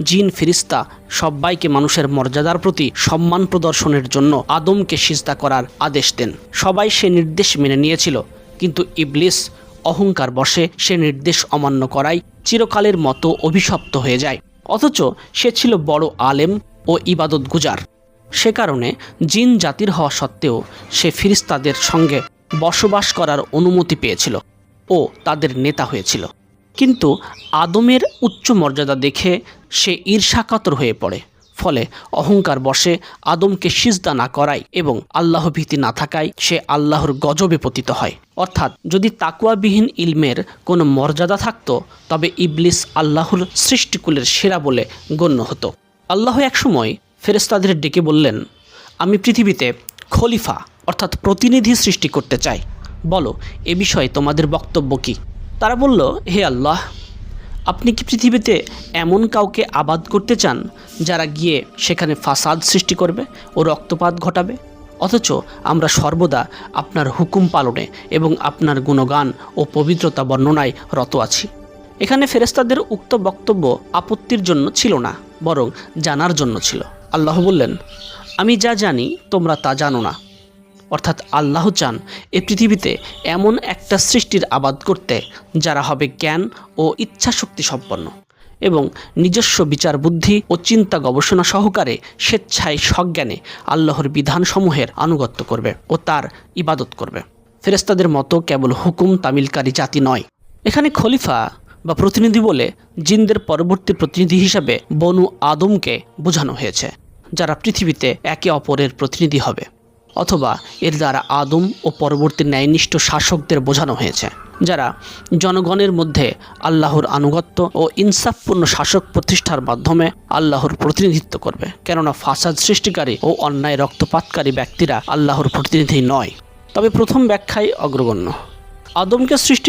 জিন ফেরেশতা সবাইকে মানুষের মর্যাদার প্রতি সম্মান প্রদর্শনের জন্য আদমকে সিজদা করার আদেশ দেন। সবাই সে নির্দেশ মেনে নিয়েছিল, কিন্তু ইবলিস অহংকার বশে সে নির্দেশ অমান্য করায় চিরকালের মতো অভিশপ্ত হয়ে যায়। অথচ সে ছিল বড় আলেম ও ইবাদত গুজার। সে কারণে জিন জাতির হওয়া সত্ত্বেও সে ফেরেশতাদের সঙ্গে বসবাস করার অনুমতি পেয়েছিল ও তাদের নেতা হয়েছিল। কিন্তু আদমের উচ্চ মর্যাদা দেখে সে ঈর্ষাকাতর হয়ে পড়ে। ফলে অহংকার বশে আদমকে সিজদা না করায় এবং আল্লাহ ভীতি না থাকায় সে আল্লাহর গজবে পতিত হয়। অর্থাৎ যদি তাকওয়াবিহীন ইলমের কোনো মর্যাদা থাকতো, তবে ইবলিস আল্লাহর সৃষ্টিকুলের সেরা বলে গণ্য হতো। আল্লাহ একসময় ফেরেশতাদের ডেকে বললেন, আমি পৃথিবীতে খলিফা অর্থাৎ প্রতিনিধি সৃষ্টি করতে চাই, বলো এ বিষয়ে তোমাদের বক্তব্য কী? তারা বলল, হে আল্লাহ, আপনি কি পৃথিবীতে এমন কাউকে আবাদ করতে চান যারা গিয়ে সেখানে ফাসাদ সৃষ্টি করবে ও রক্তপাত ঘটাবে? অথচ আমরা সর্বদা আপনার হুকুম পালনে এবং আপনার গুণগান ও পবিত্রতা বর্ণনায় রত আছি। এখানে ফেরেশতাদের উক্ত বক্তব্য আপত্তির জন্য ছিল না, বরং জানার জন্য ছিল। আল্লাহ বললেন, আমি যা জানি তোমরা তা জানো না। অর্থাৎ আল্লাহ চান এ পৃথিবীতে এমন একটা সৃষ্টির আবাদ করতে যারা হবে জ্ঞান ও ইচ্ছাশক্তি সম্পন্ন এবং নিজস্ব বিচার বুদ্ধি ও চিন্তা গবেষণা সহকারে স্বেচ্ছায় সজ্ঞানে আল্লাহর বিধানসমূহের আনুগত্য করবে ও তার ইবাদত করবে। ফেরেশতাদের মতো কেবল হুকুম তামিলকারী জাতি নয়। এখানে খলিফা বা প্রতিনিধি বলে জিনদের পরবর্তী প্রতিনিধি হিসাবে বনু আদমকে বোঝানো হয়েছে, যারা পৃথিবীতে একে অপরের প্রতিনিধি হবে। অথবা এর দ্বারা আদম ও পরবর্তী ন্যায়নিষ্ঠ শাসকদের বোঝানো হয়েছে, যারা জনগণের মধ্যে আল্লাহর আনুগত্য ও ইনসাফপূর্ণ শাসক প্রতিষ্ঠার মাধ্যমে আল্লাহর প্রতিনিধিত্ব করবে। কেননা ফাসাদ সৃষ্টিকারী ও অন্যায় রক্তপাতকারী ব্যক্তিরা আল্লাহর প্রতিনিধি নয়। তবে প্রথম ব্যাখ্যাই অগ্রগণ্য। আদমকে সৃষ্টি